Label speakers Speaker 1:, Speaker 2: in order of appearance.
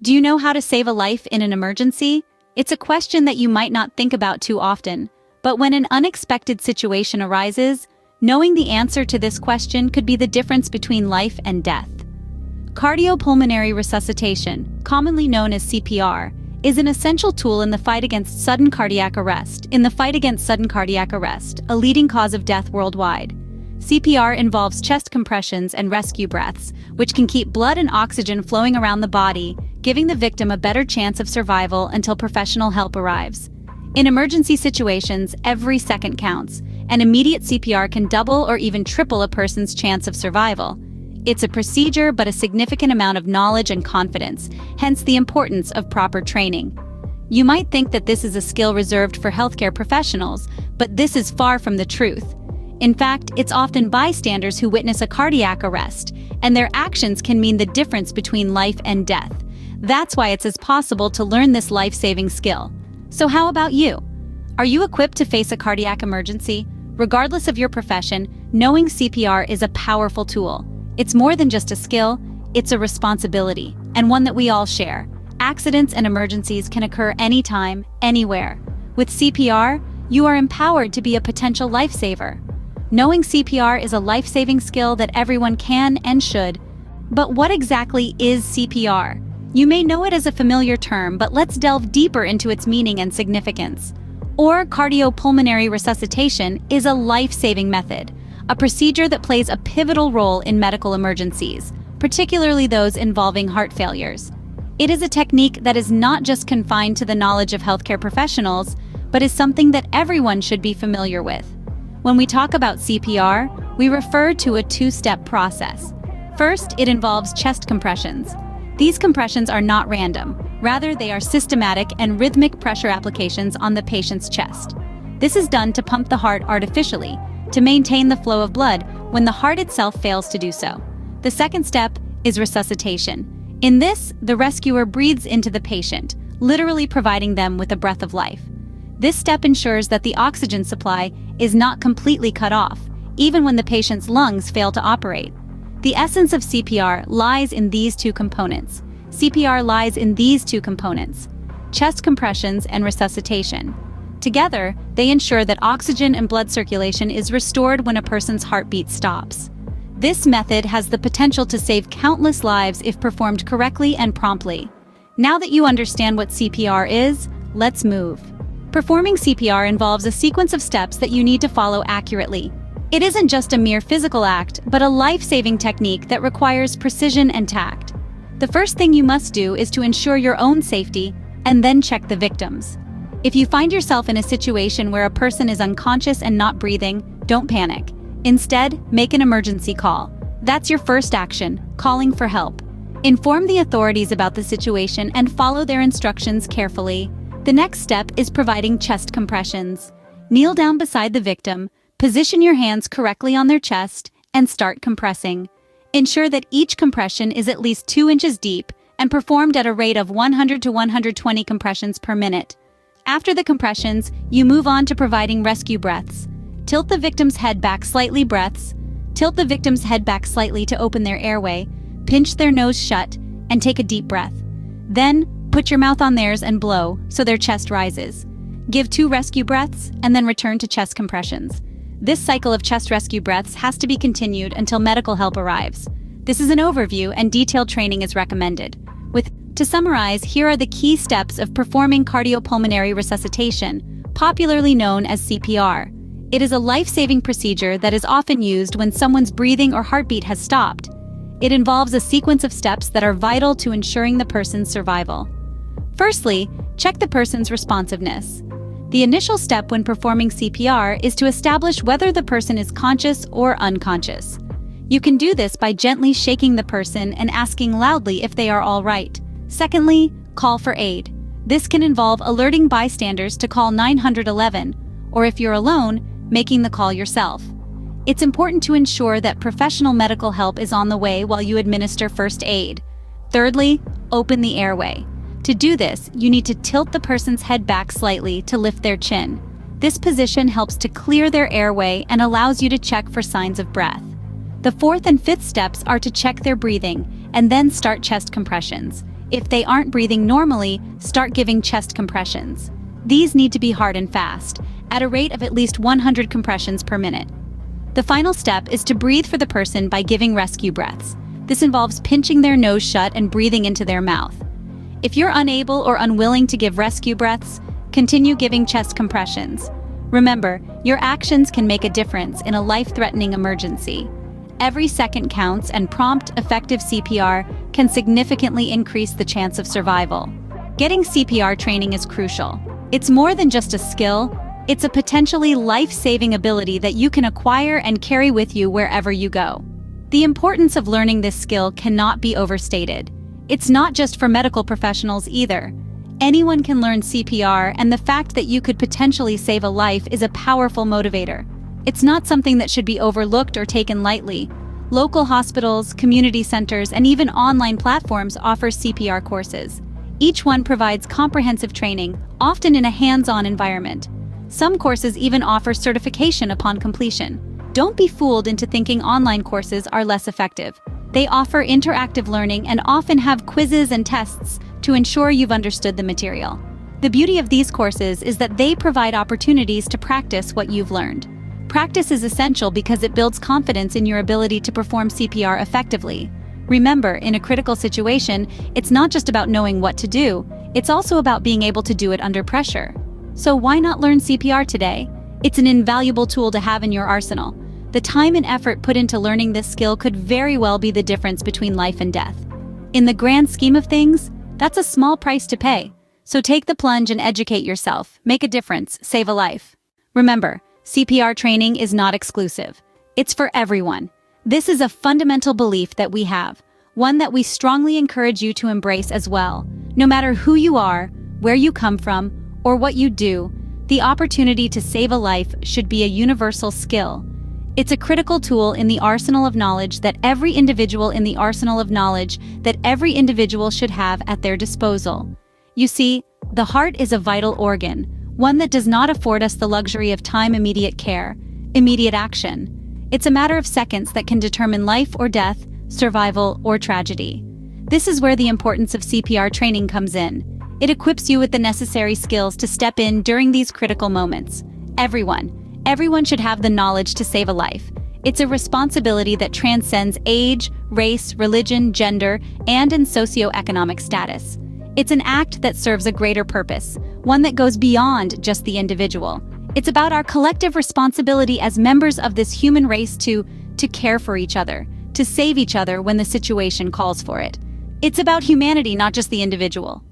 Speaker 1: Do you know how to save a life in an emergency? It's a question that you might not think about too often, but when an unexpected situation arises, knowing the answer to this question could be the difference between life and death. Cardiopulmonary resuscitation, commonly known as CPR, is an essential tool in the fight against sudden cardiac arrest, a leading cause of death worldwide. CPR involves chest compressions and rescue breaths, which can keep blood and oxygen flowing around the body, giving the victim a better chance of survival until professional help arrives. In emergency situations, every second counts, and immediate CPR can double or even triple a person's chance of survival. It's a procedure, but a significant amount of knowledge and confidence, hence the importance of proper training. You might think that this is a skill reserved for healthcare professionals, but this is far from the truth. In fact, it's often bystanders who witness a cardiac arrest, and their actions can mean the difference between life and death. That's why it's possible to learn this life-saving skill. So how about you? Are you equipped to face a cardiac emergency? Regardless of your profession, knowing CPR is a powerful tool. It's more than just a skill, it's a responsibility, and one that we all share. Accidents and emergencies can occur anytime, anywhere. With CPR, you are empowered to be a potential lifesaver. Knowing CPR is a life-saving skill that everyone can and should. But what exactly is CPR? You may know it as a familiar term, but let's delve deeper into its meaning and significance. Cardiopulmonary resuscitation is a life-saving method, a procedure that plays a pivotal role in medical emergencies, particularly those involving heart failures. It is a technique that is not just confined to the knowledge of healthcare professionals, but is something that everyone should be familiar with. When we talk about CPR, we refer to a two-step process. First, it involves chest compressions. These compressions are not random. Rather, they are systematic and rhythmic pressure applications on the patient's chest. This is done to pump the heart artificially, to maintain the flow of blood when the heart itself fails to do so. The second step is resuscitation. In this, the rescuer breathes into the patient, literally providing them with a breath of life. This step ensures that the oxygen supply is not completely cut off, even when the patient's lungs fail to operate. The essence of CPR lies in these two components. Chest compressions and resuscitation. Together, they ensure that oxygen and blood circulation is restored when a person's heartbeat stops. This method has the potential to save countless lives if performed correctly and promptly. Now that you understand what CPR is, let's move. Performing CPR involves a sequence of steps that you need to follow accurately. It isn't just a mere physical act, but a life-saving technique that requires precision and tact. The first thing you must do is to ensure your own safety, and then check the victims. If you find yourself in a situation where a person is unconscious and not breathing, don't panic. Instead, make an emergency call. That's your first action, calling for help. Inform the authorities about the situation and follow their instructions carefully. The next step is providing chest compressions. Kneel down beside the victim, position your hands correctly on their chest, and start compressing. Ensure that each compression is at least 2 inches deep and performed at a rate of 100 to 120 compressions per minute. After the compressions, you move on to providing rescue breaths. Tilt the victim's head back slightly to open their airway, pinch their nose shut, and take a deep breath. Then, put your mouth on theirs and blow so their chest rises. Give 2 rescue breaths and then return to chest compressions. This cycle of chest rescue breaths has to be continued until medical help arrives. This is an overview and detailed training is recommended. To summarize, here are the key steps of performing cardiopulmonary resuscitation, popularly known as CPR. It is a life-saving procedure that is often used when someone's breathing or heartbeat has stopped. It involves a sequence of steps that are vital to ensuring the person's survival. Firstly, check the person's responsiveness. The initial step when performing CPR is to establish whether the person is conscious or unconscious. You can do this by gently shaking the person and asking loudly if they are all right. Secondly, call for aid. This can involve alerting bystanders to call 911, or if you're alone, making the call yourself. It's important to ensure that professional medical help is on the way while you administer first aid. Thirdly, open the airway. To do this, you need to tilt the person's head back slightly to lift their chin. This position helps to clear their airway and allows you to check for signs of breath. The fourth and fifth steps are to check their breathing and then start chest compressions. If they aren't breathing normally, start giving chest compressions. These need to be hard and fast, at a rate of at least 100 compressions per minute. The final step is to breathe for the person by giving rescue breaths. This involves pinching their nose shut and breathing into their mouth. If you're unable or unwilling to give rescue breaths, continue giving chest compressions. Remember, your actions can make a difference in a life-threatening emergency. Every second counts, and prompt, effective CPR can significantly increase the chance of survival. Getting CPR training is crucial. It's more than just a skill, it's a potentially life-saving ability that you can acquire and carry with you wherever you go. The importance of learning this skill cannot be overstated. It's not just for medical professionals either. Anyone can learn CPR, and the fact that you could potentially save a life is a powerful motivator. It's not something that should be overlooked or taken lightly. Local hospitals, community centers, and even online platforms offer CPR courses. Each one provides comprehensive training, often in a hands-on environment. Some courses even offer certification upon completion. Don't be fooled into thinking online courses are less effective. They offer interactive learning and often have quizzes and tests to ensure you've understood the material. The beauty of these courses is that they provide opportunities to practice what you've learned. Practice is essential because it builds confidence in your ability to perform CPR effectively. Remember, in a critical situation, it's not just about knowing what to do, it's also about being able to do it under pressure. So why not learn CPR today? It's an invaluable tool to have in your arsenal. The time and effort put into learning this skill could very well be the difference between life and death. In the grand scheme of things, that's a small price to pay. So take the plunge and educate yourself. Make a difference, save a life. Remember, CPR training is not exclusive. It's for everyone. This is a fundamental belief that we have, one that we strongly encourage you to embrace as well. No matter who you are, where you come from, or what you do, the opportunity to save a life should be a universal skill. It's a critical tool in the arsenal of knowledge that every individual should have at their disposal. You see, the heart is a vital organ, one that does not afford us the luxury of time, immediate care, immediate action. It's a matter of seconds that can determine life or death, survival or tragedy. This is where the importance of CPR training comes in. It equips you with the necessary skills to step in during these critical moments. Everyone should have the knowledge to save a life. It's a responsibility that transcends age, race, religion, gender, and in socioeconomic status. It's an act that serves a greater purpose, one that goes beyond just the individual. It's about our collective responsibility as members of this human race to care for each other, to save each other when the situation calls for it. It's about humanity, not just the individual.